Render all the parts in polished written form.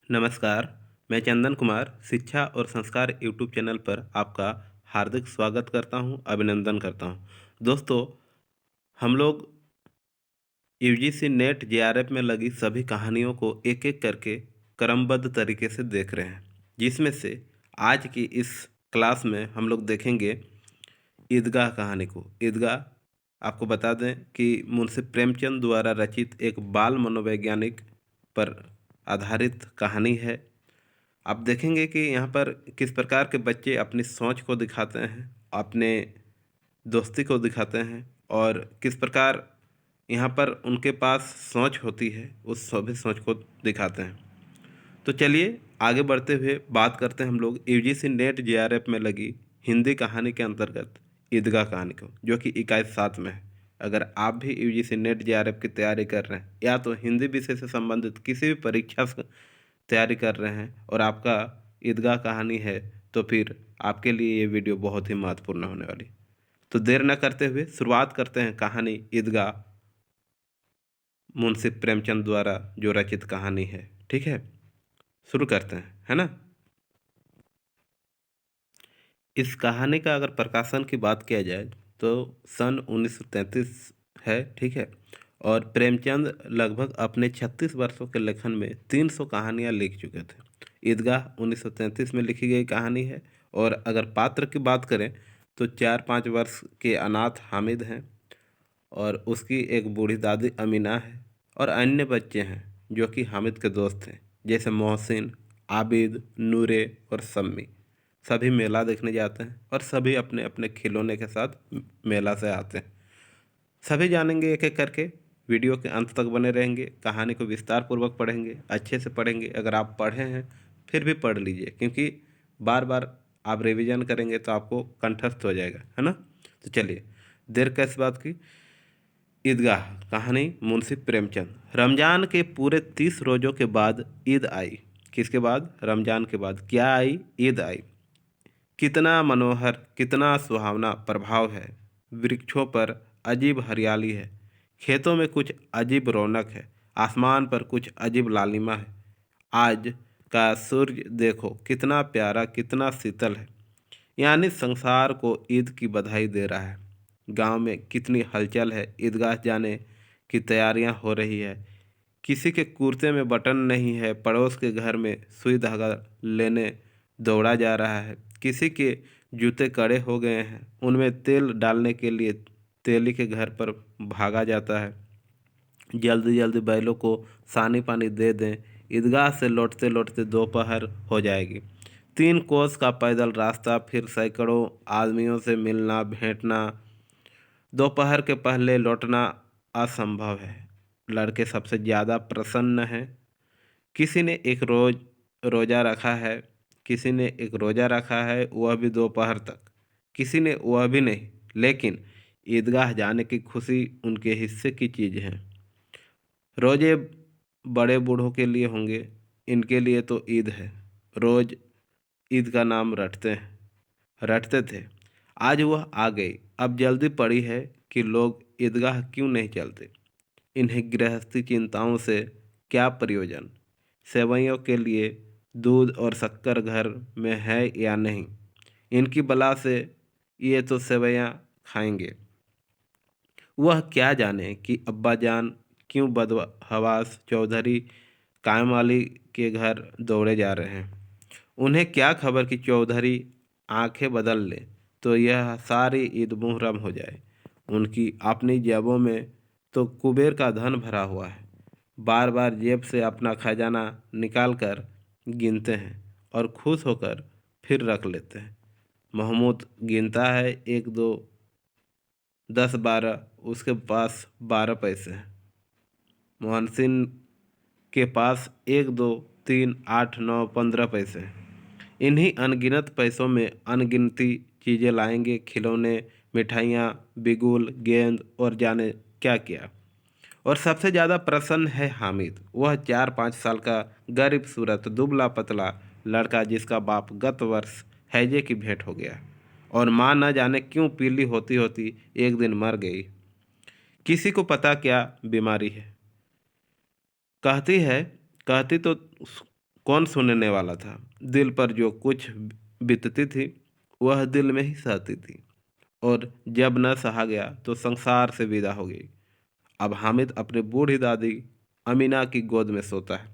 नमस्कार, मैं चंदन कुमार शिक्षा और संस्कार यूट्यूब चैनल पर आपका हार्दिक स्वागत करता हूं, अभिनंदन करता हूं। दोस्तों, हम लोग यूजीसी नेट जेआरएफ में लगी सभी कहानियों को एक-एक करके क्रमबद्ध तरीके से देख रहे हैं, जिसमें से आज की इस क्लास में हम लोग देखेंगे ईदगाह कहानी को। ईदगाह आपको बता दें कि मुंशी प्रेमचंद द्वारा रचित एक बाल मनोवैज्ञानिक पर आधारित कहानी है। आप देखेंगे कि यहाँ पर किस प्रकार के बच्चे अपनी सोच को दिखाते हैं, अपने दोस्ती को दिखाते हैं और किस प्रकार यहाँ पर उनके पास सोच होती है, उस सभी सोच को दिखाते हैं। तो चलिए आगे बढ़ते हुए बात करते हैं हम लोग यूजीसी नेट जेआरएफ में लगी हिंदी कहानी के अंतर्गत ईदगाह कहानी को, जो कि इकाई 7 में है। अगर आप भी यूजीसी नेट जेआरएफ की तैयारी कर रहे हैं या तो हिंदी विषय से संबंधित किसी भी परीक्षा से तैयारी कर रहे हैं और आपका ईदगाह कहानी है, तो फिर आपके लिए ये वीडियो बहुत ही महत्वपूर्ण होने वाली। तो देर न करते हुए शुरुआत करते हैं कहानी ईदगाह, मुंशी प्रेमचंद द्वारा जो रचित कहानी है। ठीक है, शुरू करते हैं, है ना। इस कहानी का अगर प्रकाशन की बात किया जाए तो सन 1933 है। ठीक है, और प्रेमचंद लगभग अपने 36 वर्षों के लेखन में 300 कहानियाँ लिख चुके थे। ईदगाह 1933 में लिखी गई कहानी है। और अगर पात्र की बात करें तो 4-5 वर्ष के अनाथ हामिद हैं और उसकी एक बूढ़ी दादी अमीना है और अन्य बच्चे हैं जो कि हामिद के दोस्त हैं, जैसे मोहसिन, आबिद, नूरे और सम्मी। सभी मेला देखने जाते हैं और सभी अपने अपने खिलौने के साथ मेला से आते हैं। सभी जानेंगे एक एक करके। वीडियो के अंत तक बने रहेंगे, कहानी को विस्तार पूर्वक पढ़ेंगे, अच्छे से पढ़ेंगे। अगर आप पढ़े हैं फिर भी पढ़ लीजिए, क्योंकि बार बार आप रिवीजन करेंगे तो आपको कंठस्थ हो जाएगा, है ना। तो चलिए, देर किस बात की। ईदगाह कहानी मुंशी प्रेमचंद। रमजान के पूरे 30 रोज़ों के बाद ईद आई। किसके बाद? रमजान के बाद क्या आई? ईद आई। कितना मनोहर, कितना सुहावना प्रभाव है। वृक्षों पर अजीब हरियाली है, खेतों में कुछ अजीब रौनक है, आसमान पर कुछ अजीब लालिमा है। आज का सूर्य देखो कितना प्यारा, कितना शीतल है। यानी संसार को ईद की बधाई दे रहा है। गांव में कितनी हलचल है, ईदगाह जाने की तैयारियां हो रही है। किसी के कुर्ते में बटन नहीं है, पड़ोस के घर में सुई धागा लेने दौड़ा जा रहा है। किसी के जूते कड़े हो गए हैं, उनमें तेल डालने के लिए तेली के घर पर भागा जाता है। जल्दी जल्दी बैलों को सानी पानी दे दें, ईदगाह से लौटते लौटते दोपहर हो जाएगी। 3 कोस का पैदल रास्ता, फिर सैकड़ों आदमियों से मिलना भेंटना। दोपहर के पहले लौटना असंभव है। लड़के सबसे ज़्यादा प्रसन्न हैं। किसी ने एक रोज़ा रखा है, किसी ने एक रोज़ा रखा है, वह भी दोपहर तक। किसी ने वह भी नहीं, लेकिन ईदगाह जाने की खुशी उनके हिस्से की चीज़ है। रोज़े बड़े बूढ़ों के लिए होंगे, इनके लिए तो ईद है। रोज़ ईद का नाम रटते थे। आज वह आ गई। अब जल्दी पड़ी है कि लोग ईदगाह क्यों नहीं चलते। इन्हें गृहस्थी चिंताओं से क्या प्रयोजन। सेवैयों के लिए दूध और शक्कर घर में है या नहीं, इनकी बला से ये तो सेवैयाँ खाएंगे। वह क्या जाने कि अब्बा जान क्यों बदहवास चौधरी कायमवाली के घर दौड़े जा रहे हैं। उन्हें क्या खबर कि चौधरी आंखें बदल ले तो यह सारी ईद मुहर्रम हो जाए। उनकी अपनी जेबों में तो कुबेर का धन भरा हुआ है। बार बार जेब से अपना खजाना निकाल कर गिनते हैं और खुश होकर फिर रख लेते हैं। महमूद गिनता है, 1 2 10 12, उसके पास 12 पैसे हैं। मोहसिन के पास 1 2 3 8 9 15 पैसे हैं। इन्हीं अनगिनत पैसों में अनगिनती चीज़ें लाएंगे, खिलौने, मिठाइयाँ, बिगुल, गेंद और जाने क्या क्या। और सबसे ज़्यादा प्रसन्न है हामिद। वह 4-5 साल का गरीब सूरत दुबला पतला लड़का, जिसका बाप गत वर्ष हैजे की भेंट हो गया और माँ न जाने क्यों पीली होती होती एक दिन मर गई। किसी को पता क्या बीमारी है। कहती है, कहती तो कौन सुनने वाला था। दिल पर जो कुछ बीतती थी वह दिल में ही सहती थी, और जब न सहा गया तो संसार से विदा हो गई। अब हामिद अपनी बूढ़ी दादी अमीना की गोद में सोता है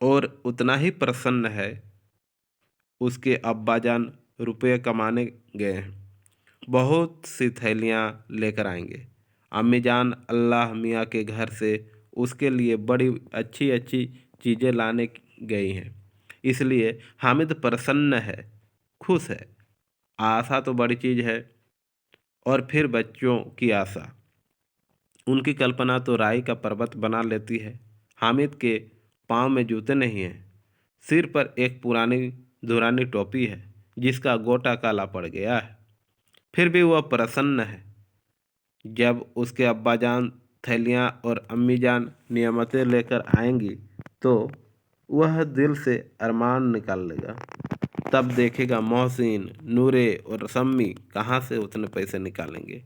और उतना ही प्रसन्न है। उसके अब्बाजान रुपये कमाने गए हैं, बहुत सी थैलियाँ लेकर आएंगे। अम्मी जान अल्लाह मियाँ के घर से उसके लिए बड़ी अच्छी अच्छी चीज़ें लाने गई हैं, इसलिए हामिद प्रसन्न है, खुश है। आशा तो बड़ी चीज़ है। और फिर बच्चों की आशा, उनकी कल्पना तो राई का पर्वत बना लेती है। हामिद के पाँव में जूते नहीं हैं, सिर पर एक पुरानी धुरानी टोपी है जिसका गोटा काला पड़ गया है, फिर भी वह प्रसन्न है। जब उसके अब्बाजान थैलियाँ और अम्मी जान नियमतें लेकर आएंगी तो वह दिल से अरमान निकाल लेगा। तब देखेगा मोहसिन, नूरे और सम्मी कहाँ से उतने पैसे निकालेंगे।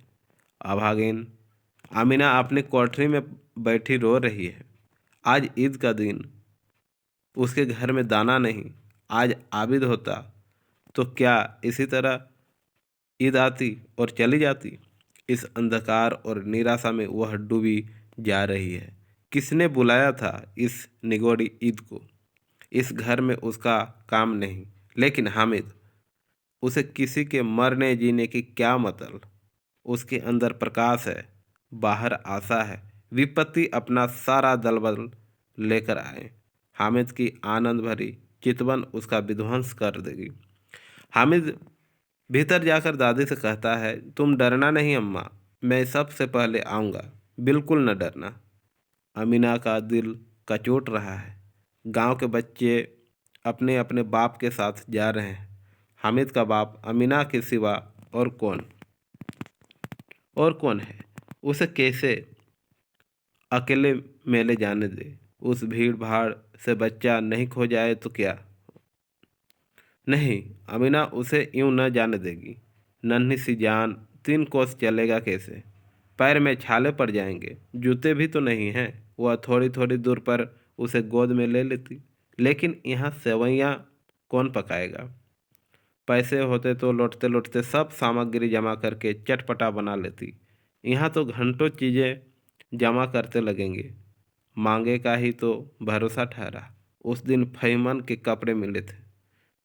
अभागिन आमिना अपनी कोठरी में बैठी रो रही है। आज ईद का दिन, उसके घर में दाना नहीं। आज आबिद होता तो क्या इसी तरह ईद आती और चली जाती। इस अंधकार और निराशा में वह डूबी जा रही है। किसने बुलाया था इस निगोड़ी ईद को। इस घर में उसका काम नहीं, लेकिन हामिद, उसे किसी के मरने जीने की क्या मतलब। उसके अंदर प्रकाश है, बाहर आशा है। विपत्ति अपना सारा दलबल लेकर आए, हामिद की आनंद भरी चितवन उसका विध्वंस कर देगी। हामिद भीतर जाकर दादी से कहता है, तुम डरना नहीं अम्मा, मैं सबसे पहले आऊँगा, बिल्कुल न डरना। अमीना का दिल कचोट रहा है। गांव के बच्चे अपने अपने बाप के साथ जा रहे हैं। हामिद का बाप अमीना के सिवा और कौन है। उसे कैसे अकेले मेले जाने दे। उस भीड़ भाड़ से बच्चा नहीं खो जाए तो क्या। नहीं, अमीना उसे यूं न जाने देगी। नन्ही सी जान 3 कोस चलेगा कैसे। पैर में छाले पड़ जाएंगे, जूते भी तो नहीं हैं। वह थोड़ी थोड़ी दूर पर उसे गोद में ले लेती, लेकिन यहाँ सेवैयाँ कौन पकाएगा। पैसे होते तो लौटते लौटते सब सामग्री जमा करके चटपटा बना लेती। यहाँ तो घंटों चीज़ें जमा करते लगेंगे। मांगे का ही तो भरोसा ठहरा। उस दिन फहीमन के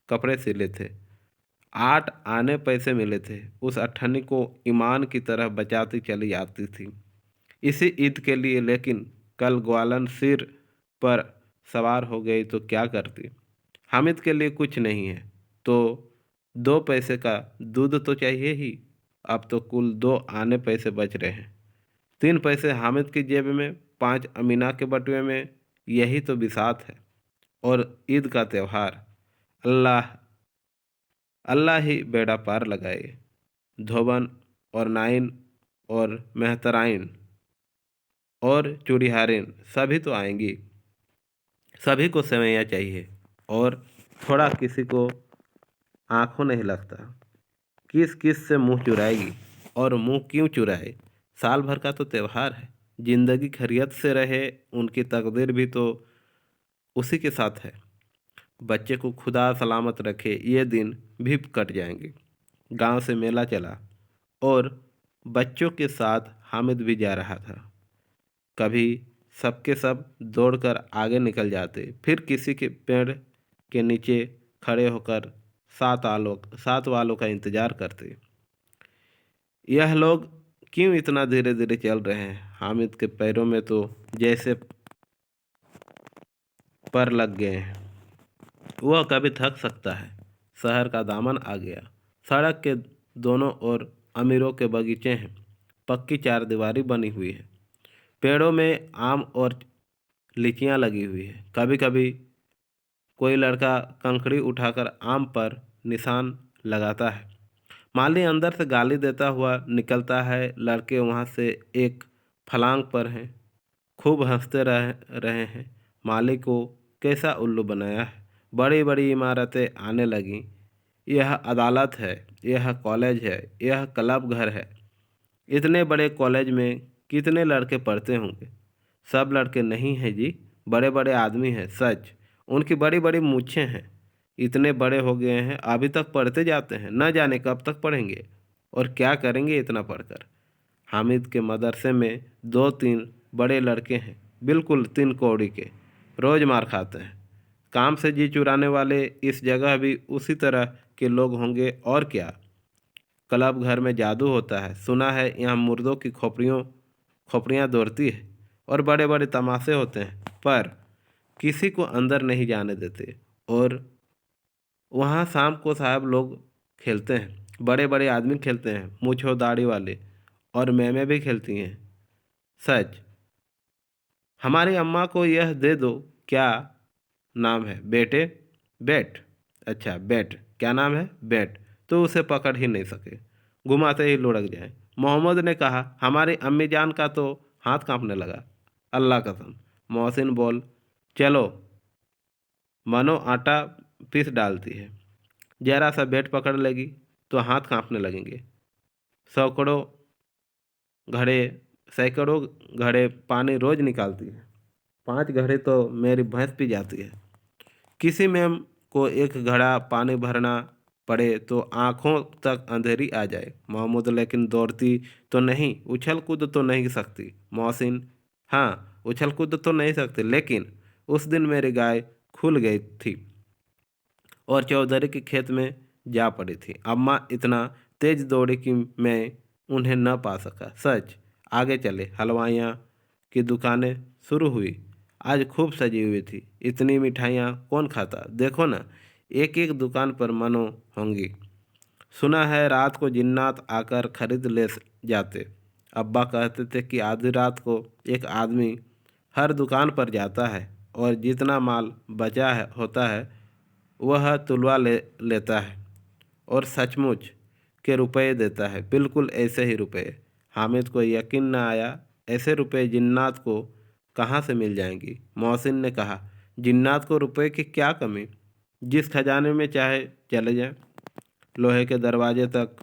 कपड़े सिले थे। 8 आने पैसे मिले थे। उस अठन्नी को ईमान की तरह बचाती चली आती थी इसी ईद के लिए, लेकिन कल ग्वालन सिर पर सवार हो गई तो क्या करती। हामिद के लिए कुछ नहीं है तो 2 पैसे का दूध तो चाहिए ही। अब तो कुल 2 आने पैसे बच रहे हैं। 3 पैसे हामिद की जेब में, 5 अमीना के बटुए में। यही तो बिसात है। और ईद का त्यौहार, अल्लाह अल्लाह ही बेड़ा पार लगाए। धोबन और नाइन और मेहतराइन और चूड़ीहारिन सभी तो आएंगी। सभी को सेवैयाँ चाहिए, और थोड़ा किसी को आंखों नहीं लगता। किस किस से मुंह चुराएगी, और मुंह क्यों चुराए। साल भर का तो त्यौहार है। जिंदगी खैरियत से रहे, उनकी तकदीर भी तो उसी के साथ है। बच्चे को खुदा सलामत रखे, ये दिन भी कट जाएंगे। गांव से मेला चला और बच्चों के साथ हामिद भी जा रहा था। कभी सबके सब दौड़कर आगे निकल जाते, फिर किसी के पेड़ के नीचे खड़े होकर साथ वालों का इंतजार करते। यह लोग क्यों इतना धीरे धीरे चल रहे हैं। हामिद के पैरों में तो जैसे पर लग गए हैं। वह कभी थक सकता है। शहर का दामन आ गया। सड़क के दोनों ओर अमीरों के बगीचे हैं। पक्की चारदीवारी बनी हुई है। पेड़ों में आम और लीचियाँ लगी हुई है। कभी कभी कोई लड़का कंकड़ी उठाकर आम पर निशान लगाता है। माली अंदर से गाली देता हुआ निकलता है। लड़के वहाँ से एक फलांग पर हैं, खूब हंसते रहे हैं। माली को कैसा उल्लू बनाया है। बड़ी बड़ी इमारतें आने लगीं। यह अदालत है, यह कॉलेज है, यह क्लब घर है। इतने बड़े कॉलेज में कितने लड़के पढ़ते होंगे। सब लड़के नहीं हैं जी, बड़े बड़े आदमी हैं सच। उनकी बड़ी बड़ी मूछें हैं, इतने बड़े हो गए हैं अभी तक पढ़ते जाते हैं, न जाने कब तक पढ़ेंगे और क्या करेंगे इतना पढ़कर। हामिद के मदरसे में दो तीन बड़े लड़के हैं, बिल्कुल तीन कौड़ी के, रोज़ मार खाते हैं। काम से जी चुराने वाले इस जगह भी उसी तरह के लोग होंगे और क्या। क्लब घर में जादू होता है, सुना है यहाँ मुर्दों की खोपड़ियाँ दौड़ती है और बड़े बड़े तमाशे होते हैं, पर किसी को अंदर नहीं जाने देते। और वहाँ शाम को साहब लोग खेलते हैं, बड़े बड़े आदमी खेलते हैं, मूँछ और दाढ़ी वाले, और मैमें भी खेलती हैं। सच। हमारी अम्मा को यह दे दो। क्या नाम है बेटे? बेट। अच्छा बेट, क्या नाम है? बेट। तो उसे पकड़ ही नहीं सके, घुमाते ही लुढ़क जाए। मोहम्मद ने कहा, हमारी अम्मी जान का तो हाथ कांपने लगा। अल्लाह कसम। मोहसिन बोल, चलो, मनो आटा पीस डालती है, जरा सा बेट पकड़ लेगी तो हाथ कांपने लगेंगे। सैकड़ों घड़े सैकड़ों घड़े पानी रोज निकालती है, 5 घड़े तो मेरी भैंस पी जाती है। किसी मैम को एक घड़ा पानी भरना पड़े तो आंखों तक अंधेरी आ जाए। महमूद लेकिन दौड़ती तो नहीं, उछल कूद तो नहीं सकती। मोहसिन, हाँ उछल कूद तो नहीं सकती, लेकिन उस दिन मेरी गाय खुल गई थी और चौधरी के खेत में जा पड़ी थी। अम्मा इतना तेज दौड़ी कि मैं उन्हें न पा सका। सच। आगे चले। हलवाइयाँ की दुकानें शुरू हुई। आज खूब सजी हुई थी। इतनी मिठाइयाँ कौन खाता, देखो ना, एक एक दुकान पर मनो होंगी। सुना है रात को जिन्नात आकर खरीद ले जाते। अब्बा कहते थे कि आधी रात को एक आदमी हर दुकान पर जाता है और जितना माल बचा है होता है वह तुलवा लेता है और सचमुच के रुपए देता है, बिल्कुल ऐसे ही रुपए। हामिद को यकीन न आया, ऐसे रुपए जिन्नात को कहाँ से मिल जाएंगी। मोहसिन ने कहा, जिन्नात को रुपए की क्या कमी, जिस खजाने में चाहे चले जाएं। लोहे के दरवाजे तक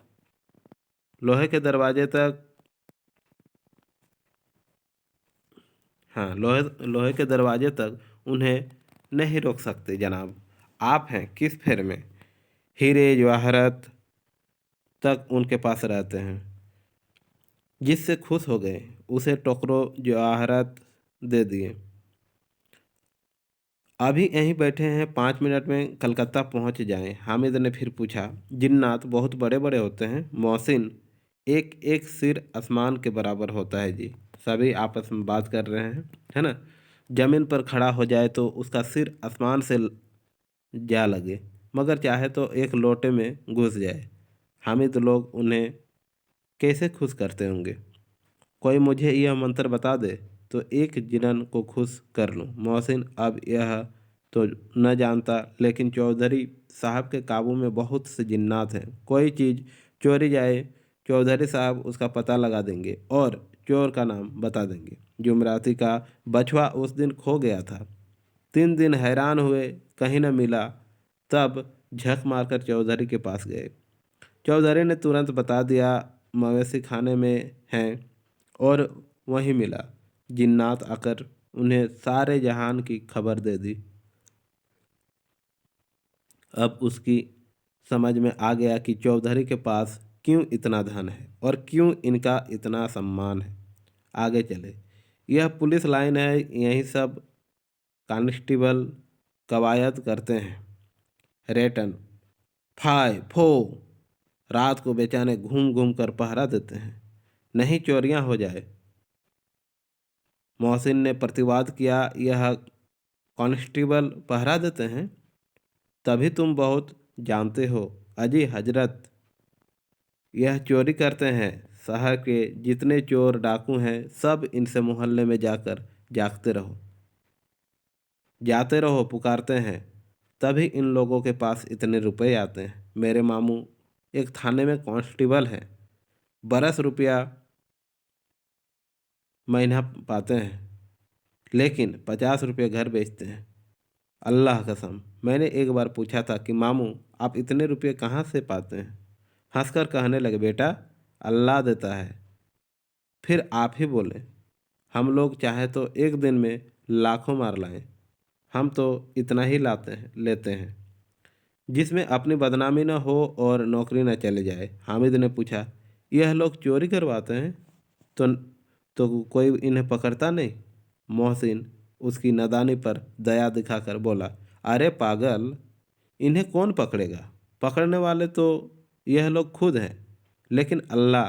लोहे के दरवाजे तक हाँ, लोहे के दरवाजे तक उन्हें नहीं रोक सकते जनाब। आप हैं किस फेर में? हीरे जवाहरात तक उनके पास रहते हैं। जिससे खुश हो गए उसे टोकरो जवाहरात दे दिए। अभी यहीं बैठे हैं, 5 मिनट में कलकत्ता पहुंच जाएं। हामिद ने फिर पूछा, जिन्नात बहुत बड़े बड़े होते हैं? मोहसिन, एक एक सिर आसमान के बराबर होता है जी। सभी आपस में बात कर रहे हैं, है ना। जमीन पर खड़ा हो जाए तो उसका सिर आसमान से जा लगे, मगर चाहे तो एक लोटे में घुस जाए। हामिद, लोग उन्हें कैसे खुश करते होंगे? कोई मुझे यह मंत्र बता दे तो एक जिन्न को खुश कर लूं। मोहसिन, अब यह तो न जानता, लेकिन चौधरी साहब के काबू में बहुत से जिन्नात हैं। कोई चीज़ चोरी जाए, चौधरी साहब उसका पता लगा देंगे और चोर का नाम बता देंगे। जुमराती का बछवा उस दिन खो गया था। 3 दिन हैरान हुए, कहीं न मिला। तब झक मारकर चौधरी के पास गए। चौधरी ने तुरंत बता दिया, मवेशी खाने में हैं, और वहीं मिला। जिन्नात आकर उन्हें सारे जहान की खबर दे दी। अब उसकी समझ में आ गया कि चौधरी के पास क्यों इतना धन है और क्यों इनका इतना सम्मान है। आगे चले। यह पुलिस लाइन है, यही सब कांस्टेबल कवायद करते हैं। रेटन, फाय फो, रात को बेचारे घूम घूम कर पहरा देते हैं, नहीं चोरियां हो जाए। मोहसिन ने प्रतिवाद किया, यह कांस्टेबल पहरा देते हैं? तभी तुम बहुत जानते हो अजी हजरत, यह चोरी करते हैं। शहर के जितने चोर डाकू हैं सब इनसे मोहल्ले में जाकर जाते रहो पुकारते हैं, तभी इन लोगों के पास इतने रुपए आते हैं। मेरे मामू एक थाने में कांस्टेबल हैं, 12 रुपया महीना पाते हैं, लेकिन 50 रुपये घर बेचते हैं। अल्लाह कसम, मैंने एक बार पूछा था कि मामू आप इतने रुपये कहाँ से पाते हैं? हंसकर कहने लगे, बेटा अल्लाह देता है। फिर आप ही बोले, हम लोग चाहे तो एक दिन में लाखों मार लाएं। हम तो इतना ही लेते हैं जिसमें अपनी बदनामी न हो और नौकरी न चले जाए। हामिद ने पूछा, यह लोग चोरी करवाते हैं तो कोई इन्हें पकड़ता नहीं? मोहसिन उसकी नादानी पर दया दिखाकर बोला, अरे पागल, इन्हें कौन पकड़ेगा? पकड़ने वाले तो यह लोग खुद हैं, लेकिन अल्लाह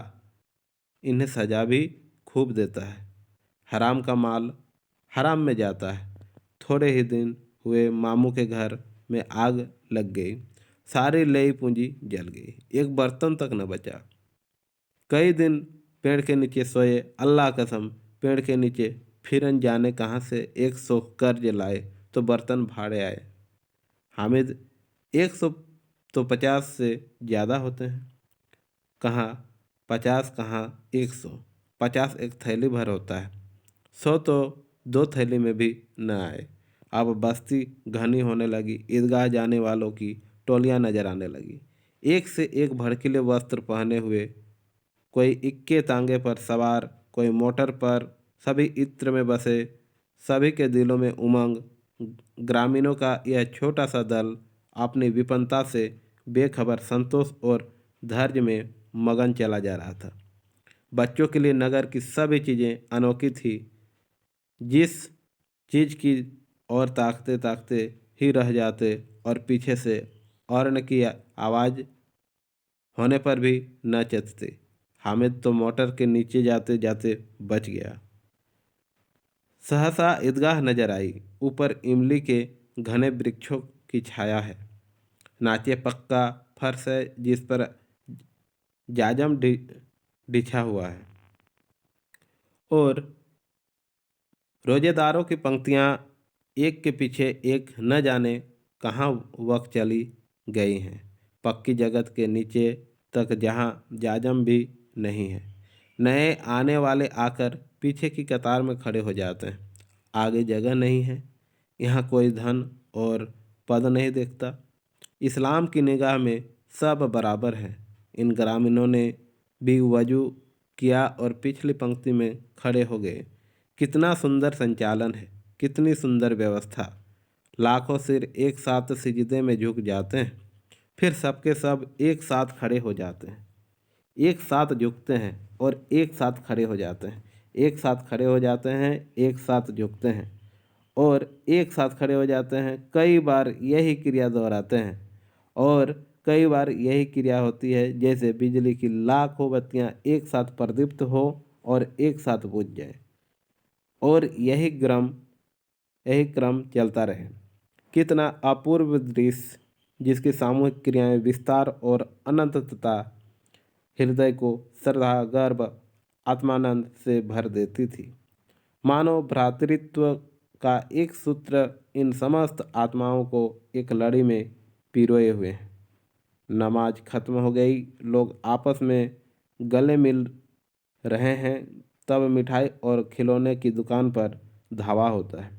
इन्हें सजा भी खूब देता है। हराम का माल हराम में जाता है। थोड़े ही दिन हुए मामू के घर में आग लग गई। सारी लई पूंजी जल गई, एक बर्तन तक न बचा। कई दिन पेड़ के नीचे सोए। अल्लाह कसम, पेड़ के नीचे फिर जाने कहाँ से 100 कर्ज लाए तो बर्तन भाड़े आए। हामिद, 100 तो 50 से ज़्यादा होते हैं। कहाँ 50, कहाँ 100। 50 एक थैली भर होता है, 100 तो 2 थैली में भी न आए। अब बस्ती घनी होने लगी। ईदगाह जाने वालों की टोलियां नजर आने लगी, एक से एक भड़कीले वस्त्र पहने हुए, कोई इक्के तांगे पर सवार, कोई मोटर पर। सभी इत्र में बसे, सभी के दिलों में उमंग। ग्रामीणों का यह छोटा सा दल अपनी विपन्नता से बेखबर संतोष और धैर्य में मगन चला जा रहा था। बच्चों के लिए नगर की सभी चीज़ें अनोखी थी। जिस चीज़ की और ताकते ताकते ही रह जाते और पीछे से हॉर्न की आवाज़ होने पर भी न चेतते। हामिद तो मोटर के नीचे जाते जाते बच गया। सहसा ईदगाह नजर आई। ऊपर इमली के घने वृक्षों की छाया है। नाचे पक्का फर्श है जिस पर बिछा हुआ है, और रोजेदारों की पंक्तियां एक के पीछे एक न जाने कहाँ वक्त चली गई हैं। पक्की जगत के नीचे तक जहाँ जाजम भी नहीं है। नए आने वाले आकर पीछे की कतार में खड़े हो जाते हैं। आगे जगह नहीं है। यहाँ कोई धन और पद नहीं देखता। इस्लाम की निगाह में सब बराबर हैं। इन ग्रामीणों ने भी वजू किया और पिछली पंक्ति में खड़े हो गए। कितना सुंदर संचालन है, कितनी सुंदर व्यवस्था। लाखों सिर एक साथ सिजदे में झुक जाते हैं, फिर सबके सब एक साथ खड़े हो जाते हैं। एक साथ झुकते हैं और एक साथ खड़े हो जाते हैं। एक साथ खड़े हो जाते हैं, एक साथ झुकते हैं और एक साथ खड़े हो जाते हैं। कई बार यही क्रिया दोहराते हैं और कई बार यही क्रिया होती है जैसे बिजली की लाखों बत्तियां एक साथ प्रदीप्त हो और एक साथ बुझ जाए, और यही क्रम चलता रहे। कितना अपूर्व दृश्य, जिसकी सामूहिक क्रियाएं विस्तार और अनंतता हृदय को श्रद्धा, गर्व, आत्मानंद से भर देती थी। मानव भ्रातृत्व का एक सूत्र इन समस्त आत्माओं को एक लड़ी में पिरोए हुए है। नमाज खत्म हो गई, लोग आपस में गले मिल रहे हैं, तब मिठाई और खिलौने की दुकान पर धावा होता है।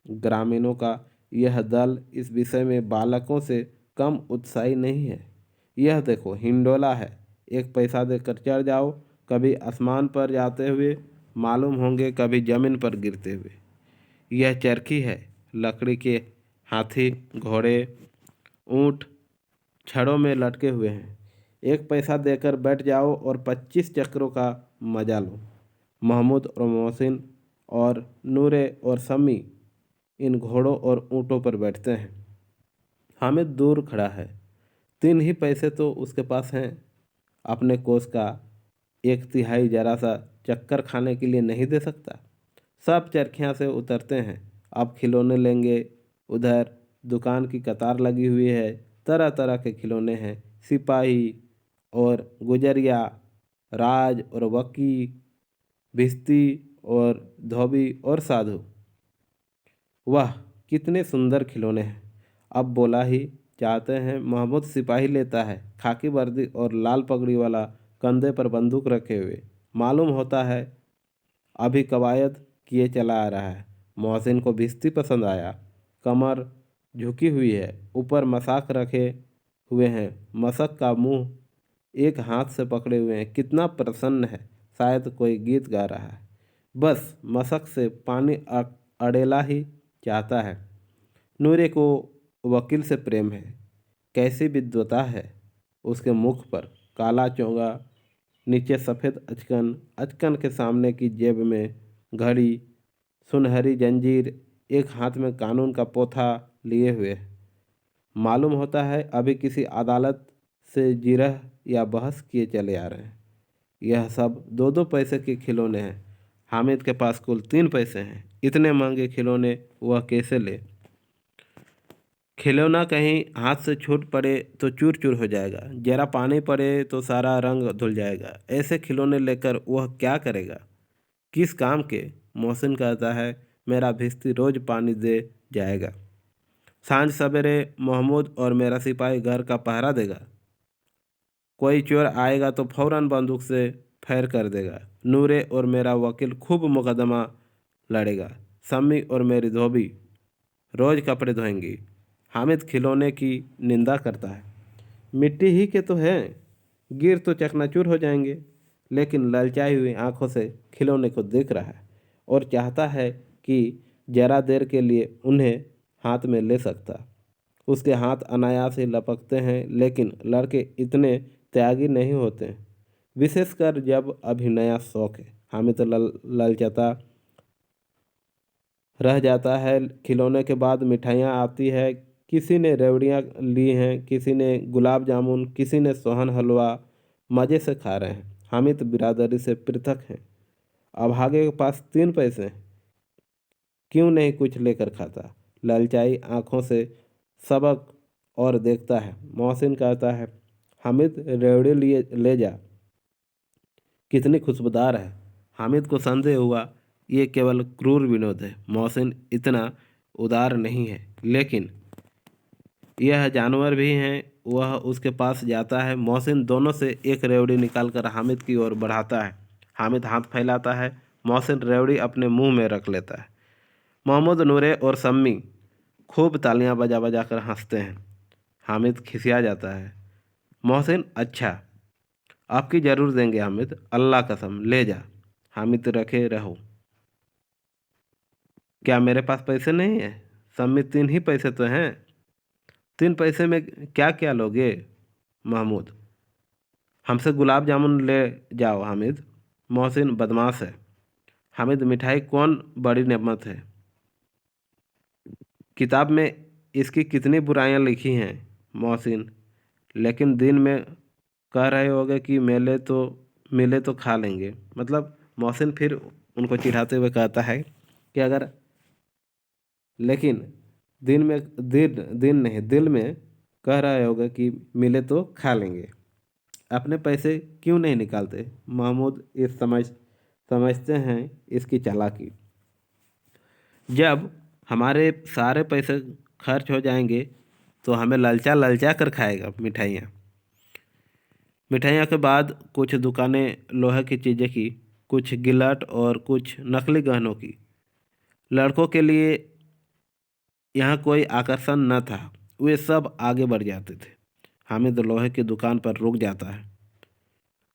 ग्रामीणों का यह दल इस विषय में बालकों से कम उत्साही नहीं है। यह देखो, हिंडोला है, एक पैसा देकर चढ़ जाओ। कभी आसमान पर जाते हुए मालूम होंगे, कभी जमीन पर गिरते हुए। यह चरखी है, लकड़ी के हाथी, घोड़े, ऊंट छड़ों में लटके हुए हैं। एक पैसा देकर बैठ जाओ और 25 चक्रों का मजा लो। महमूद और मोहसिन और नूरे और समी इन घोड़ों और ऊँटों पर बैठते हैं। हामिद दूर खड़ा है। 3 ही पैसे तो उसके पास हैं। अपने कोष का 1/3 जरा सा चक्कर खाने के लिए नहीं दे सकता। सब चरखियाँ से उतरते हैं। अब खिलौने लेंगे। उधर दुकान की कतार लगी हुई है। तरह तरह के खिलौने हैं। सिपाही और गुजरिया, राज और वकी, भिश्ती और धोबी और साधु। वाह, कितने सुंदर खिलौने हैं। अब बोला ही चाहते हैं। महमूद सिपाही लेता है, खाकी वर्दी और लाल पगड़ी वाला, कंधे पर बंदूक रखे हुए। मालूम होता है अभी कवायद किए चला आ रहा है। मोहसिन को भिश्ती पसंद आया। कमर झुकी हुई है, ऊपर मशाक रखे हुए हैं। मशक का मुंह एक हाथ से पकड़े हुए हैं। कितना प्रसन्न है, शायद कोई गीत गा रहा है। बस मशक से पानी अड़ेला ही चाहता है। नूरे को वकील से प्रेम है, कैसी विद्वता है उसके मुख पर। काला चोगा, नीचे सफ़ेद अचकन, अचकन के सामने की जेब में घड़ी, सुनहरी जंजीर, एक हाथ में कानून का पोथा लिए हुए है। मालूम होता है अभी किसी अदालत से जिरह या बहस किए चले आ रहे हैं। यह सब 2-2 पैसे के खिलौने हैं। हामिद के पास कुल 3 पैसे हैं। इतने महंगे खिलौने वह कैसे ले? खिलौना कहीं हाथ से छूट पड़े तो चूर चूर हो जाएगा, जरा पानी पड़े तो सारा रंग धुल जाएगा। ऐसे खिलौने लेकर वह क्या करेगा? किस काम के? मोहसिन कहता है, मेरा भिश्ती रोज पानी दे जाएगा। सांझ सवेरे महमूद और मेरा सिपाही घर का पहरा देगा। कोई चोर आएगा तो फौरन बंदूक से फायर कर देगा। नूरे और मेरा वकील खूब मुकदमा लड़ेगा। सम्मी और मेरी धोबी रोज कपड़े धोएंगी। हामिद खिलौने की निंदा करता है, मिट्टी ही के तो हैं, गिर तो चकनाचूर हो जाएंगे। लेकिन ललचाई हुई आंखों से खिलौने को देख रहा है और चाहता है कि जरा देर के लिए उन्हें हाथ में ले सकता। उसके हाथ अनायास ही लपकते हैं, लेकिन लड़के इतने त्यागी नहीं होते हैं, विशेषकर जब अभी नया शौक है। हामिद ललचता रह जाता है। खिलौने के बाद मिठाइयाँ आती है। किसी ने रेवड़ियाँ ली हैं, किसी ने गुलाब जामुन, किसी ने सोहन हलवा। मज़े से खा रहे हैं। हामिद बिरादरी से पृथक हैं। अभागे के पास 3 पैसे हैं, क्यों नहीं कुछ लेकर खाता? ललचाई आंखों से सबक और देखता है। मोहसिन कहता है, हामिद रेवड़ी लिए ले जा, कितनी खुशबूदार है। हामिद को संदेह हुआ ये केवल क्रूर विनोद है। मोहसिन इतना उदार नहीं है, लेकिन यह जानवर भी हैं। वह उसके पास जाता है। मोहसिन दोनों से एक रेवड़ी निकालकर हामिद की ओर बढ़ाता है। हामिद हाथ फैलाता है। मोहसिन रेवड़ी अपने मुंह में रख लेता है। मोहम्मद, नूरे और सम्मी खूब तालियां बजा बजा कर हंसते हैं। हामिद खिसिया जाता है। मोहसिन, अच्छा, आपकी ज़रूर देंगे हामिद, अल्लाह कसम, ले जा। हामिद, रखे रहो। क्या मेरे पास पैसे नहीं हैं? सम्मी, 3 ही पैसे तो हैं। 3 पैसे में क्या क्या लोगे? महमूद, हमसे गुलाब जामुन ले जाओ। हामिद, मोहसिन बदमाश है। हामिद, मिठाई कौन बड़ी नेमत है? किताब में इसकी कितनी बुराइयां लिखी हैं। मोहसिन, लेकिन दिन में कह रहे होगे कि मिले तो खा लेंगे। मतलब मोहसिन फिर उनको चिढ़ाते हुए कहता है कि अगर, लेकिन दिन में, दिन दिन नहीं, दिल में कह रहे होगे कि मिले तो खा लेंगे। अपने पैसे क्यों नहीं निकालते? महमूद इस समझते हैं इसकी चालाकी। जब हमारे सारे पैसे खर्च हो जाएंगे तो हमें ललचा ललचा कर खाएगा मिठाइयाँ। मिठाइयों के बाद कुछ दुकानें लोहे की चीज़ें की, कुछ गिलट और कुछ नकली गहनों की। लड़कों के लिए यहाँ कोई आकर्षण न था, वे सब आगे बढ़ जाते थे। हामिद लोहे की दुकान पर रुक जाता है।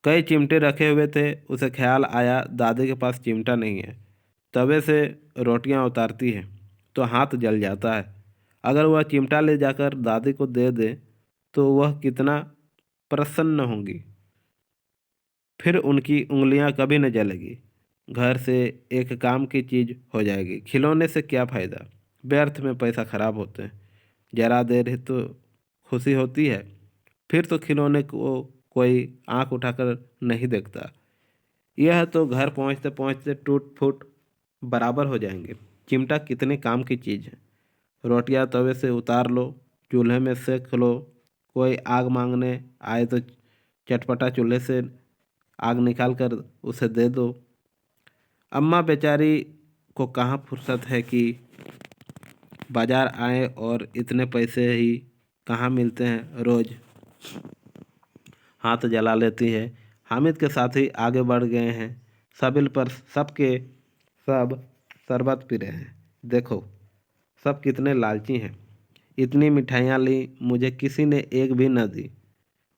कई चिमटे रखे हुए थे। उसे ख्याल आया दादी के पास चिमटा नहीं है। तवे से रोटियां उतारती है तो हाथ जल जाता है। अगर वह चिमटा ले जाकर दादी को दे दे तो वह कितना प्रसन्न होंगी। फिर उनकी उंगलियां कभी न जलेगी। घर से एक काम की चीज़ हो जाएगी। खिलौने से क्या फ़ायदा? व्यर्थ में पैसा खराब होते हैं। जरा देर ही तो खुशी होती है, फिर तो खिलौने को कोई आंख उठाकर नहीं देखता। यह तो घर पहुंचते पहुंचते टूट फूट बराबर हो जाएंगे। चिमटा कितने काम की चीज़ है। रोटियां तवे से उतार लो, चूल्हे में सेक लो। कोई आग मांगने आए तो चटपटा चूल्हे से आग निकाल कर उसे दे दो। अम्मा बेचारी को कहाँ फुर्सत है कि बाजार आए, और इतने पैसे ही कहाँ मिलते हैं। रोज़ हाथ जला लेती है। हामिद के साथी आगे बढ़ गए हैं। सबिल पर सबके सब शरबत पी रहे हैं। देखो सब कितने लालची हैं। इतनी मिठाइयाँ ली, मुझे किसी ने एक भी न दी।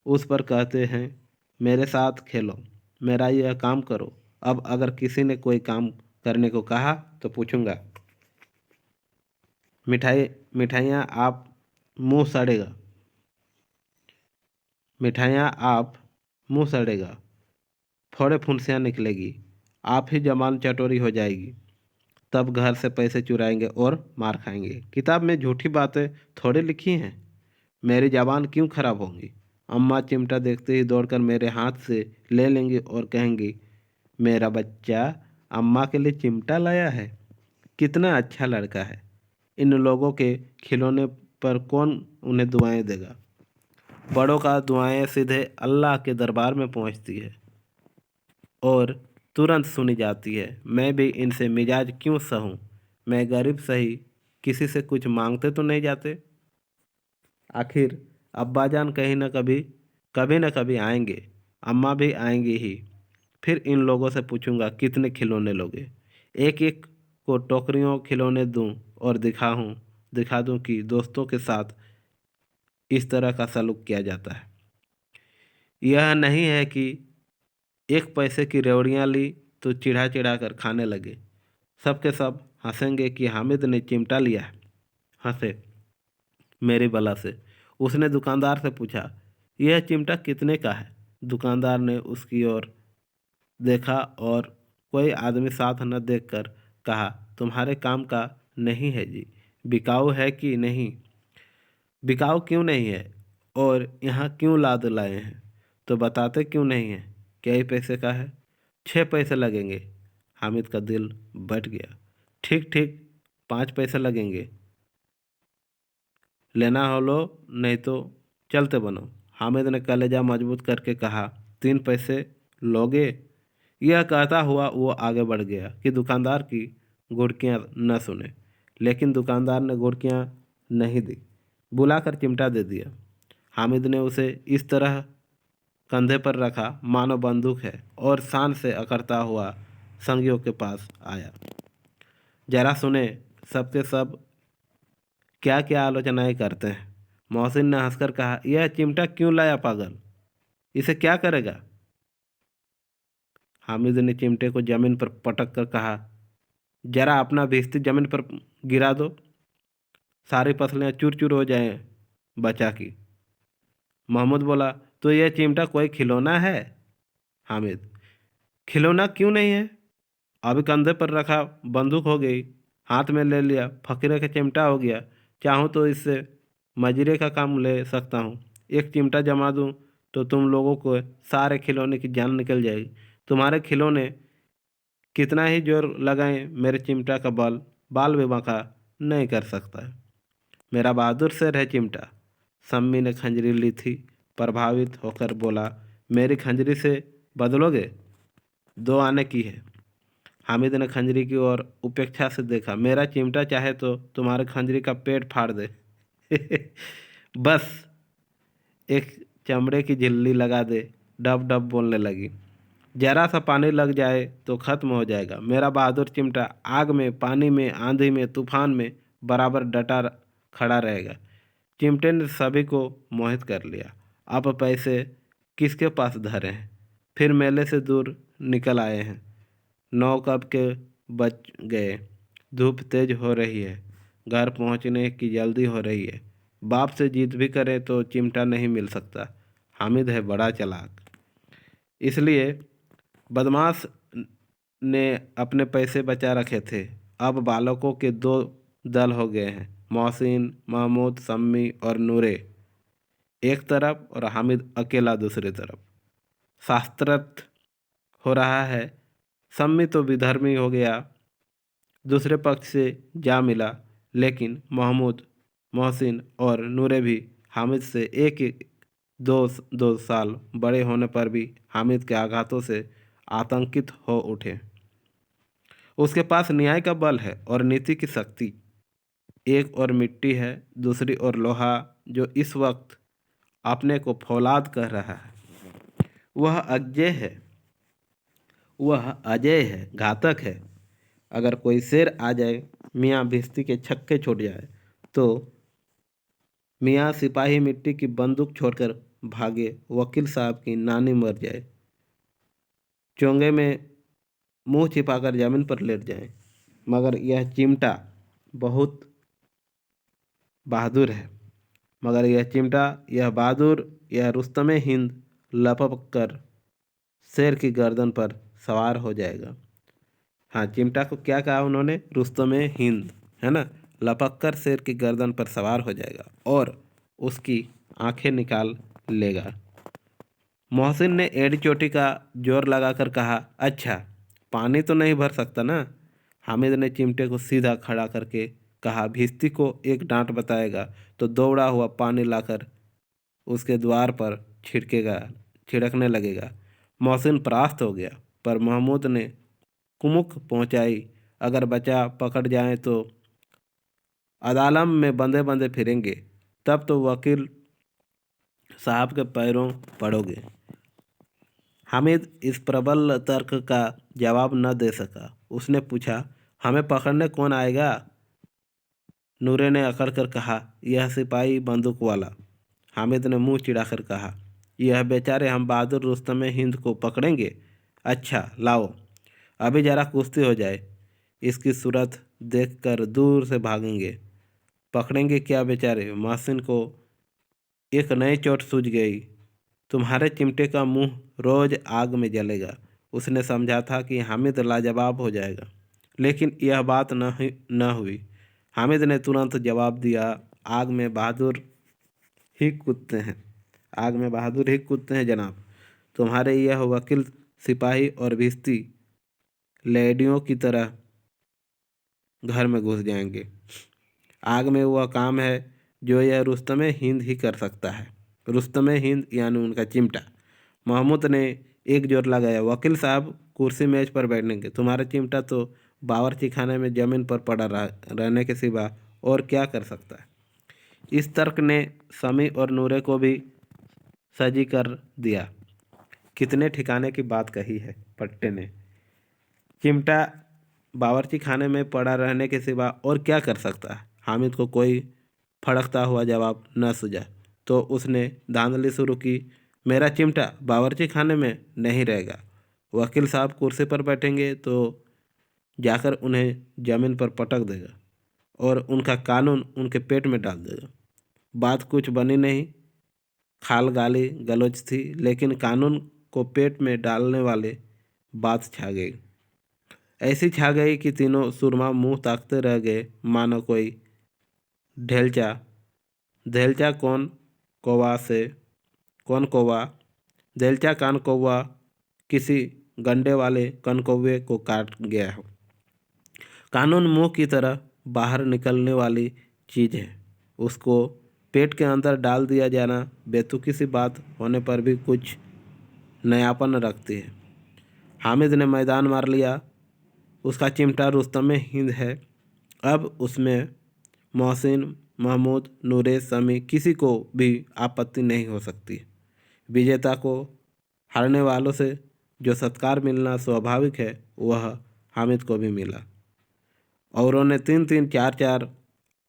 उस पर कहते हैं मेरे साथ खेलो, मेरा यह काम करो। अब अगर किसी ने कोई काम करने को कहा तो पूछूंगा। मिठाई मिठाइयाँ आप मुंह सड़ेगा, मिठाइयाँ आप मुंह सड़ेगा, फोड़े फुंसियाँ निकलेगी, आप ही जबान चटोरी हो जाएगी, तब घर से पैसे चुराएंगे और मार खाएंगे। किताब में झूठी बातें थोड़ी लिखी हैं, मेरी जबान क्यों खराब होंगी। अम्मा चिमटा देखते ही दौड़कर मेरे हाथ से ले लेंगी और कहेंगी, मेरा बच्चा अम्मा के लिए चिमटा लाया है, कितना अच्छा लड़का है। इन लोगों के खिलौने पर कौन उन्हें दुआएं देगा। बड़ों का दुआएं सीधे अल्लाह के दरबार में पहुंचती है और तुरंत सुनी जाती है। मैं भी इनसे मिजाज क्यों सहूं, मैं गरीब सही, किसी से कुछ मांगते तो नहीं जाते। आखिर अब्बाजान कभी न कभी आएंगे, अम्मा भी आएंगी ही। फिर इन लोगों से पूछूंगा कितने खिलौने लोगे, एक एक को टोकरियों खिलौने दूं और दिखा दूं कि दोस्तों के साथ इस तरह का सलूक किया जाता है। यह नहीं है कि एक पैसे की रेवड़ियाँ ली तो चिढ़ा चिढ़ा कर खाने लगे। सबके सब हंसेंगे कि हामिद ने चिमटा लिया है। हंसे मेरी बला से। उसने दुकानदार से पूछा, यह चिमटा कितने का है। दुकानदार ने उसकी ओर देखा और कोई आदमी साथ न देखकर कहा, तुम्हारे काम का नहीं है जी, बिकाऊ है कि नहीं। बिकाऊ क्यों नहीं है और यहाँ क्यों लाद लाए हैं, तो बताते क्यों नहीं हैं। कई पैसे का है। 6 पैसे लगेंगे। हामिद का दिल बट गया। ठीक ठीक, 5 पैसे लगेंगे, लेना हो लो, नहीं तो चलते बनो। हामिद ने कलेजा मजबूत करके कहा, 3 पैसे लोगे। यह कहता हुआ वो आगे बढ़ गया कि दुकानदार की घुड़कियाँ न सुने। लेकिन दुकानदार ने घुड़कियाँ नहीं दी, बुलाकर चिमटा दे दिया। हामिद ने उसे इस तरह कंधे पर रखा मानो बंदूक है और शान से अकड़ता हुआ संगियों के पास आया। जरा सुने, सबके सब क्या क्या आलोचनाएं करते हैं। मोहसिन ने हंसकर कहा, यह चिमटा क्यों लाया पागल, इसे क्या करेगा। हामिद ने चिमटे को जमीन पर पटक कर कहा, जरा अपना भिश्ती जमीन पर गिरा दो, सारी पसलियाँ चूर चूर हो जाएं बचा की। महमूद बोला, तो यह चिमटा कोई खिलौना है। हामिद, खिलौना क्यों नहीं है, अभी कंधे पर रखा बंदूक हो गई, हाथ में ले लिया फकीरे का चिमटा हो गया। चाहूँ तो इससे मजरे का काम ले सकता हूँ। एक चिमटा जमा दूँ तो तुम लोगों को सारे खिलौने की जान निकल जाएगी। तुम्हारे खिलौने कितना ही जोर लगाएं, मेरे चिमटा का बाल भी बांका नहीं कर सकता है। मेरा बहादुर शेर है चिमटा। सम्मी ने खंजरी ली थी, प्रभावित होकर बोला, मेरी खंजरी से बदलोगे, 2 आने की है। हामिद ने खंजरी की ओर उपेक्षा से देखा, मेरा चिमटा चाहे तो तुम्हारे खंजरी का पेट फाड़ दे। बस एक चमड़े की झिल्ली लगा दे। डब डब बोलने लगी, जरा सा पानी लग जाए तो खत्म हो जाएगा। मेरा बहादुर चिमटा आग में, पानी में, आंधी में, तूफान में बराबर डटा खड़ा रहेगा। चिमटे ने सभी को मोहित कर लिया। अब पैसे किसके पास धरे हैं। फिर मेले से दूर निकल आए हैं। 9 कब के बज गए। धूप तेज हो रही है, घर पहुंचने की जल्दी हो रही है। बाप से जिद भी करें तो चिमटा नहीं मिल सकता। हामिद है बड़ा चालाक, इसलिए बदमाश ने अपने पैसे बचा रखे थे। अब बालकों के 2 दल हो गए हैं, मोहसिन, महमूद, सम्मी और नूरे एक तरफ और हामिद अकेला दूसरी तरफ। शास्त्रर्थ हो रहा है। सम्मी तो विधर्मी हो गया, दूसरे पक्ष से जा मिला। लेकिन महमूद, मोहसिन और नूरे भी हामिद से एक एक 2 2 साल बड़े होने पर भी हामिद के आघातों से आतंकित हो उठे। उसके पास न्याय का बल है और नीति की शक्ति। एक और मिट्टी है, दूसरी ओर लोहा, जो इस वक्त अपने को फौलाद कह रहा है। वह अजय है, वह अजय है, घातक है। अगर कोई शेर आ जाए, मियाँ भिश्ती के छक्के छोड़ जाए तो मियाँ सिपाही मिट्टी की बंदूक छोड़कर भागे, वकील साहब की नानी मर जाए, चोंगे में मुंह छिपाकर जमीन पर लेट जाए। मगर यह चिमटा बहुत बहादुर है, मगर यह चिमटा, यह बहादुर, यह रुस्तम हिंद लपक कर शेर की गर्दन पर सवार हो जाएगा। हाँ, चिमटा को क्या कहा उन्होंने? रुस्तम हिंद, है ना, लपक कर शेर की गर्दन पर सवार हो जाएगा और उसकी आंखें निकाल लेगा। मोहसिन ने एड़ी चोटी का जोर लगाकर कहा, अच्छा, पानी तो नहीं भर सकता ना? हामिद ने चिमटे को सीधा खड़ा करके कहा, भिश्ती को एक डांट बताएगा तो दौड़ा हुआ पानी लाकर उसके द्वार पर छिड़कने लगेगा। मोहसिन परास्त हो गया, पर महमूद ने कुमुक पहुंचाई, अगर बचा पकड़ जाए तो अदालम में बंदे बंदे फिरेंगे, तब तो वकील साहब के पैरों पड़ोगे। हामिद इस प्रबल तर्क का जवाब न दे सका। उसने पूछा, हमें पकड़ने कौन आएगा? नूरे ने अकड़ कर कहा, यह सिपाही बंदूक वाला। हामिद ने मुंह चिढ़ाकर कहा, यह बेचारे हम बहादुर रुस्तम हिंद को पकड़ेंगे? अच्छा, लाओ, अभी जरा कुश्ती हो जाए, इसकी सूरत देखकर दूर से भागेंगे। पकड़ेंगे क्या बेचारे? मोहसिन को एक नई चोट सूझ गई। तुम्हारे चिमटे का मुंह रोज आग में जलेगा। उसने समझा था कि हामिद लाजवाब हो जाएगा, लेकिन यह बात न हुई। हामिद ने तुरंत जवाब दिया, आग में बहादुर ही कूदते हैं, आग में बहादुर ही कूदते हैं जनाब। तुम्हारे यह वकील, सिपाही और भिश्ती लेडियों की तरह घर में घुस जाएंगे। आग में वह काम है जो यह रुस्तम हिंद ही कर सकता है। रुस्तम हिंद यानी उनका चिमटा। महमूद ने एक जोर लगाया, वकील साहब कुर्सी मेज पर बैठेंगे, तुम्हारा चिमटा तो बावर्ची खाने में जमीन पर पड़ा रहने के सिवा और क्या कर सकता है? इस तर्क ने समी और नूरे को भी सजी कर दिया। कितने ठिकाने की बात कही है पट्टे ने। चिमटा बावर्ची खाने में पड़ा रहने के सिवा और क्या कर सकता है? हामिद को कोई फड़कता हुआ जवाब न सूझा, तो उसने धांधली शुरू की, मेरा चिमटा बावर्ची खाने में नहीं रहेगा। वकील साहब कुर्सी पर बैठेंगे तो जाकर उन्हें जमीन पर पटक देगा और उनका कानून उनके पेट में डाल देगा। बात कुछ बनी नहीं। खाल गाली गलौज थी, लेकिन कानून को पेट में डालने वाले बात छा गई। ऐसी छा गई कि तीनों सुरमा मुंह ताकते रह गए, मानो कोई ढेलचा धेलचा कौन कौवा धेलचा कान कौवा किसी गंडे वाले कनकौवे को काट गया हो। कानून मुंह की तरह बाहर निकलने वाली चीज़ है, उसको पेट के अंदर डाल दिया जाना बेतुकी सी बात होने पर भी कुछ नयापन रखती है। हामिद ने मैदान मार लिया। उसका चिमटा रुस्तम हिंद है। अब उसमें मोहसिन, महमूद, नूरे, समी किसी को भी आपत्ति नहीं हो सकती। विजेता को हारने वालों से जो सत्कार मिलना स्वाभाविक है, वह हामिद को भी मिला। औरों ने 3-3, 4-4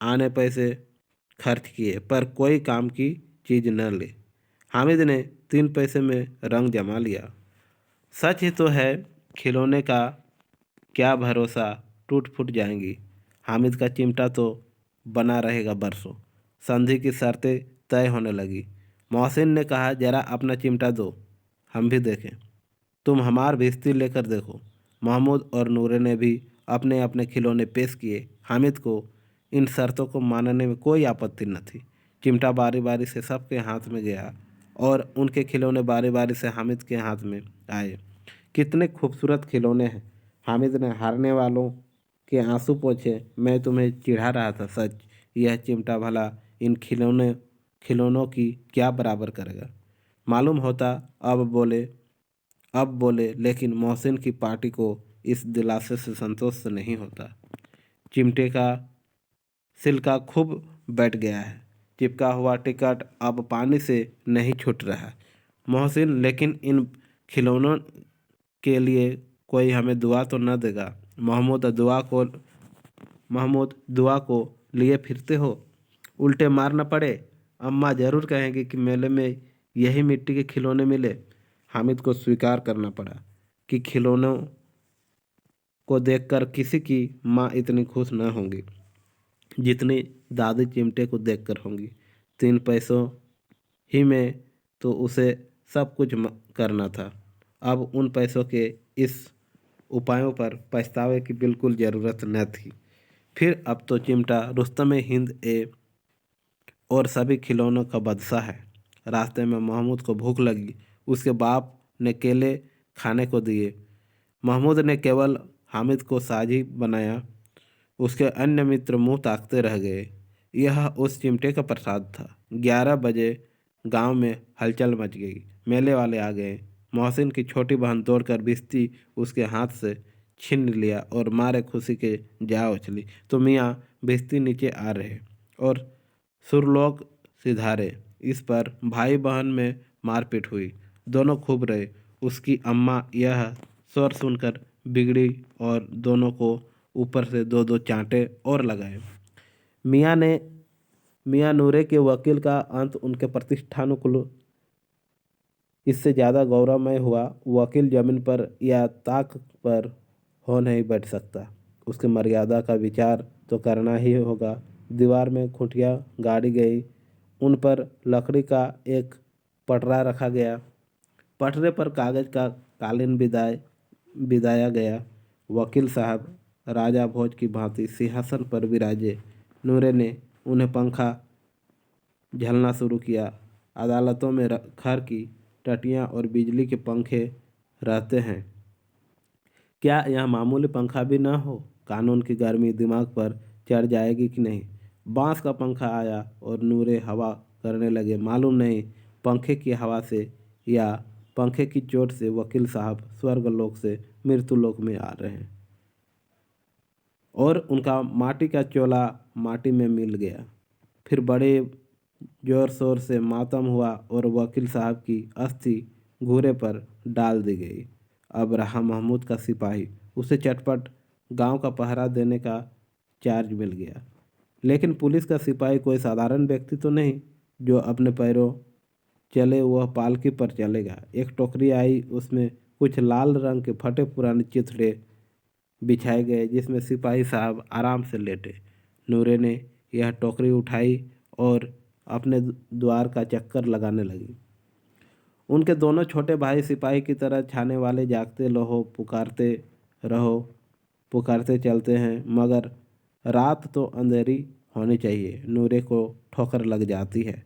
आने पैसे खर्च किए, पर कोई काम की चीज़ न ली। हामिद ने 3 पैसे में रंग जमा लिया। सच ही तो है, खिलौने का क्या भरोसा, टूट फूट जाएंगी। हामिद का चिमटा तो बना रहेगा बरसों। संधि की शर्तें तय होने लगी। मोहसिन ने कहा, जरा अपना चिमटा दो, हम भी देखें। तुम हमार भिश्ती लेकर देखो। महमूद और नूरे ने भी अपने अपने खिलौने पेश किए। हामिद को इन शर्तों को मानने में कोई आपत्ति न थी। चिमटा बारी बारी से सबके हाथ में गया और उनके खिलौने बारी बारी से हामिद के हाथ में आए। कितने खूबसूरत खिलौने हैं। हामिद ने हारने वालों के आंसू पोंछे, मैं तुम्हें चिढ़ा रहा था सच। यह चिमटा भला इन खिलौनों की क्या बराबर करेगा? मालूम होता अब बोले, लेकिन मोहसिन की पार्टी को इस दिलासे से संतोष नहीं होता। चिमटे का सिलका खूब बैठ गया है। चिपका हुआ टिकट अब पानी से नहीं छूट रहा। मोहसिन, लेकिन इन खिलौनों के लिए कोई हमें दुआ तो न देगा? महमूद, दुआ को लिए फिरते हो? उल्टे मार न पड़े। अम्मा ज़रूर कहेंगी कि मेले में यही मिट्टी के खिलौने मिले। हामिद को स्वीकार करना पड़ा कि खिलौनों को देखकर किसी की माँ इतनी खुश न होंगी जितनी दादी चिमटे को देखकर होंगी। 3 पैसों ही में तो उसे सब कुछ करना था। अब उन पैसों के इस उपायों पर पछतावे की बिल्कुल ज़रूरत न थी। फिर अब तो चिमटा रुस्तम हिंद और सभी खिलौनों का बादशाह है। रास्ते में महमूद को भूख लगी। उसके बाप ने केले खाने को दिए। महमूद ने केवल हामिद को साझी बनाया। उसके अन्य मित्र मुंह ताकते रह गए। यह उस चिमटे का प्रसाद था। 11 बजे गांव में हलचल मच गई। मेले वाले आ गए। मोहसिन की छोटी बहन दौड़कर भिश्ती उसके हाथ से छीन लिया और मारे खुशी के जा उछली तो मियाँ भिश्ती नीचे आ रहे और सुरलोक सिधारे। इस पर भाई बहन में मारपीट हुई। दोनों खूब रहे। उसकी अम्मा यह स्वर सुनकर बिगड़ी और दोनों को ऊपर से 2-2 चांटे और लगाए। मियाँ नूरे के वकील का अंत उनके प्रतिष्ठानुकूल इससे ज़्यादा गौरवमय हुआ। वकील जमीन पर या ताक पर हो नहीं बैठ सकता। उसकी मर्यादा का विचार तो करना ही होगा। दीवार में खूंटियाँ गाड़ी गई। उन पर लकड़ी का एक पटरा रखा गया। पटरे पर कागज का कालीन बिदाया गया। वकील साहब राजा भोज की भांति सिंहासन पर विराजे। नूरे ने उन्हें पंखा झलना शुरू किया। अदालतों में खर की टटियाँ और बिजली के पंखे रहते हैं। क्या यह मामूली पंखा भी न हो? कानून की गर्मी दिमाग पर चढ़ जाएगी कि नहीं? बांस का पंखा आया और नूरे हवा करने लगे। मालूम नहीं पंखे की हवा से या पंखे की चोट से वकील साहब स्वर्गलोक से मृत्युलोक में आ रहे हैं और उनका माटी का चोला माटी में मिल गया। फिर बड़े जोर शोर से मातम हुआ और वकील साहब की अस्थि घूरे पर डाल दी गई। अब रहा महमूद का सिपाही। उसे चटपट गांव का पहरा देने का चार्ज मिल गया। लेकिन पुलिस का सिपाही कोई साधारण व्यक्ति तो नहीं जो अपने पैरों चले वह पालकी पर चलेगा। एक टोकरी आई। उसमें कुछ लाल रंग के फटे पुराने चिथड़े बिछाए गए जिसमें सिपाही साहब आराम से लेटे। नूरे ने यह टोकरी उठाई और अपने द्वार का चक्कर लगाने लगी। उनके दोनों छोटे भाई सिपाही की तरह छाने वाले जागते रहो पुकारते चलते हैं मगर रात तो अंधेरी होनी चाहिए। नूरे को ठोकर लग जाती है।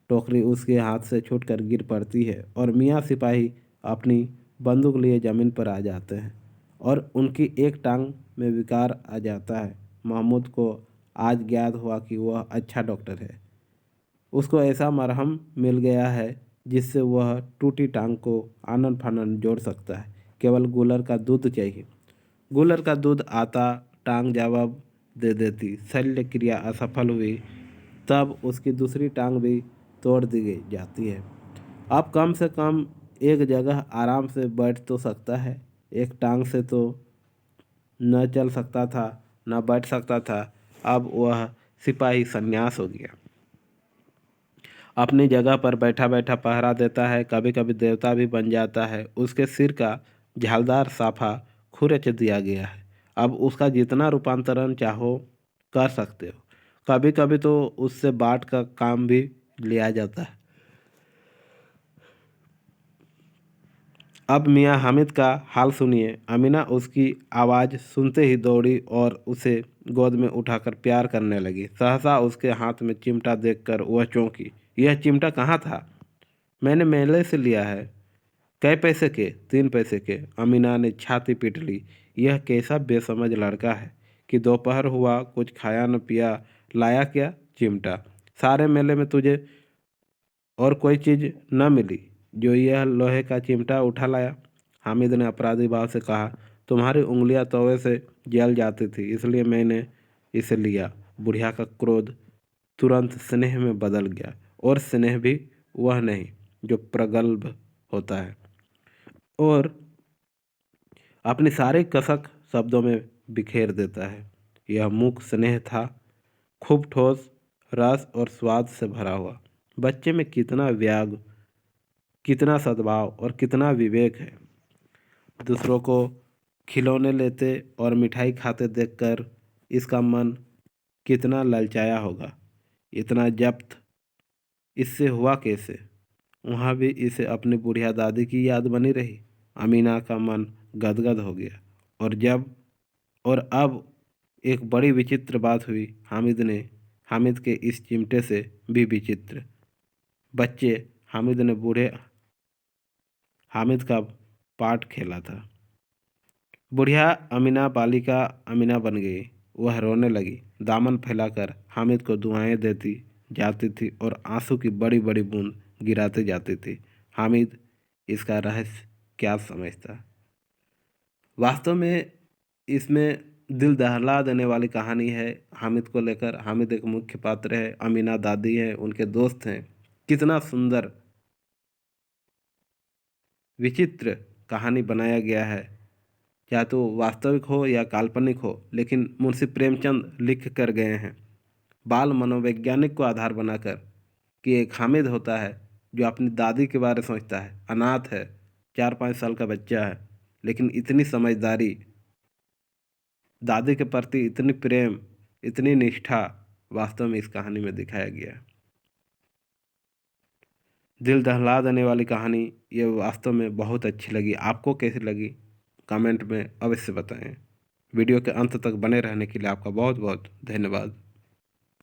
टोकरी उसके हाथ से छूटकर गिर पड़ती है और मियाँ सिपाही अपनी बंदूक लिए ज़मीन पर आ जाते हैं और उनकी एक टांग में विकार आ जाता है। महमूद को आज ज्ञात हुआ कि वह अच्छा डॉक्टर है। उसको ऐसा मरहम मिल गया है जिससे वह टूटी टांग को आनन फानन जोड़ सकता है। केवल गूलर का दूध चाहिए। गूलर का दूध आता, टांग जवाब दे देती। शल्य क्रिया असफल हुई तब उसकी दूसरी टांग भी तोड़ दी गई जाती है। अब कम से कम एक जगह आराम से बैठ तो सकता है। एक टांग से तो न चल सकता था न बैठ सकता था। अब वह सिपाही सन्यास हो गया। अपनी जगह पर बैठा बैठा पहरा देता है। कभी कभी देवता भी बन जाता है। उसके सिर का झालदार साफा खुरच दिया गया है। अब उसका जितना रूपांतरण चाहो कर सकते हो। कभी कभी तो उससे बाट का काम भी लिया जाता है। अब मियाँ हामिद का हाल सुनिए। अमीना उसकी आवाज़ सुनते ही दौड़ी और उसे गोद में उठाकर प्यार करने लगी। सहसा उसके हाथ में चिमटा देखकर वह चौंकी। यह चिमटा कहाँ था? मैंने मेले से लिया है। कै पैसे के? 3 पैसे के। अमीना ने छाती पीट ली। यह कैसा बेसमझ लड़का है कि दोपहर हुआ कुछ खाया न पिया, लाया क्या? चिमटा। सारे मेले में तुझे और कोई चीज़ न मिली जो यह लोहे का चिमटा उठा लाया? हामिद ने अपराधी भाव से कहा। तुम्हारी उंगलियां तवे से जल जाती थी इसलिए मैंने इसे लिया। बुढ़िया का क्रोध तुरंत स्नेह में बदल गया और स्नेह भी वह नहीं जो प्रगल्भ होता है और अपनी सारी कसक शब्दों में बिखेर देता है। यह मूक स्नेह था, खूब ठोस, रस और स्वाद से भरा हुआ। बच्चे में कितना व्याग, कितना सद्भाव और कितना विवेक है। दूसरों को खिलौने लेते और मिठाई खाते देखकर इसका मन कितना ललचाया होगा। इतना जब्त इससे हुआ कैसे? वहाँ भी इसे अपनी बुढ़िया दादी की याद बनी रही। अमीना का मन गदगद हो गया। और अब एक बड़ी विचित्र बात हुई। हामिद के इस चिमटे से भी विचित्र। बच्चे हामिद ने बूढ़े हामिद का पार्ट खेला था। बुढ़िया अमीना बालिका अमीना बन गई। वह रोने लगी, दामन फैलाकर हामिद को दुआएं देती जाती थी और आंसू की बड़ी बड़ी बूंद गिराती जाती थी। हामिद इसका रहस्य क्या समझता? वास्तव में इसमें दिल दहला देने वाली कहानी है। हामिद को लेकर, हामिद एक मुख्य पात्र है, अमीना दादी है, उनके दोस्त हैं। कितना सुंदर विचित्र कहानी बनाया गया है। चाहे तो वास्तविक हो या काल्पनिक हो, लेकिन मुंशी प्रेमचंद लिख कर गए हैं बाल मनोवैज्ञानिक को आधार बनाकर कि एक हामिद होता है जो अपनी दादी के बारे में सोचता है, अनाथ है, 4-5 साल का बच्चा है, लेकिन इतनी समझदारी, दादी के प्रति इतनी प्रेम, इतनी निष्ठा वास्तव में इस कहानी में दिखाया गया है। दिल दहला देने वाली कहानी ये वास्तव में बहुत अच्छी लगी। आपको कैसी लगी कमेंट में अवश्य बताएं। वीडियो के अंत तक बने रहने के लिए आपका बहुत बहुत धन्यवाद।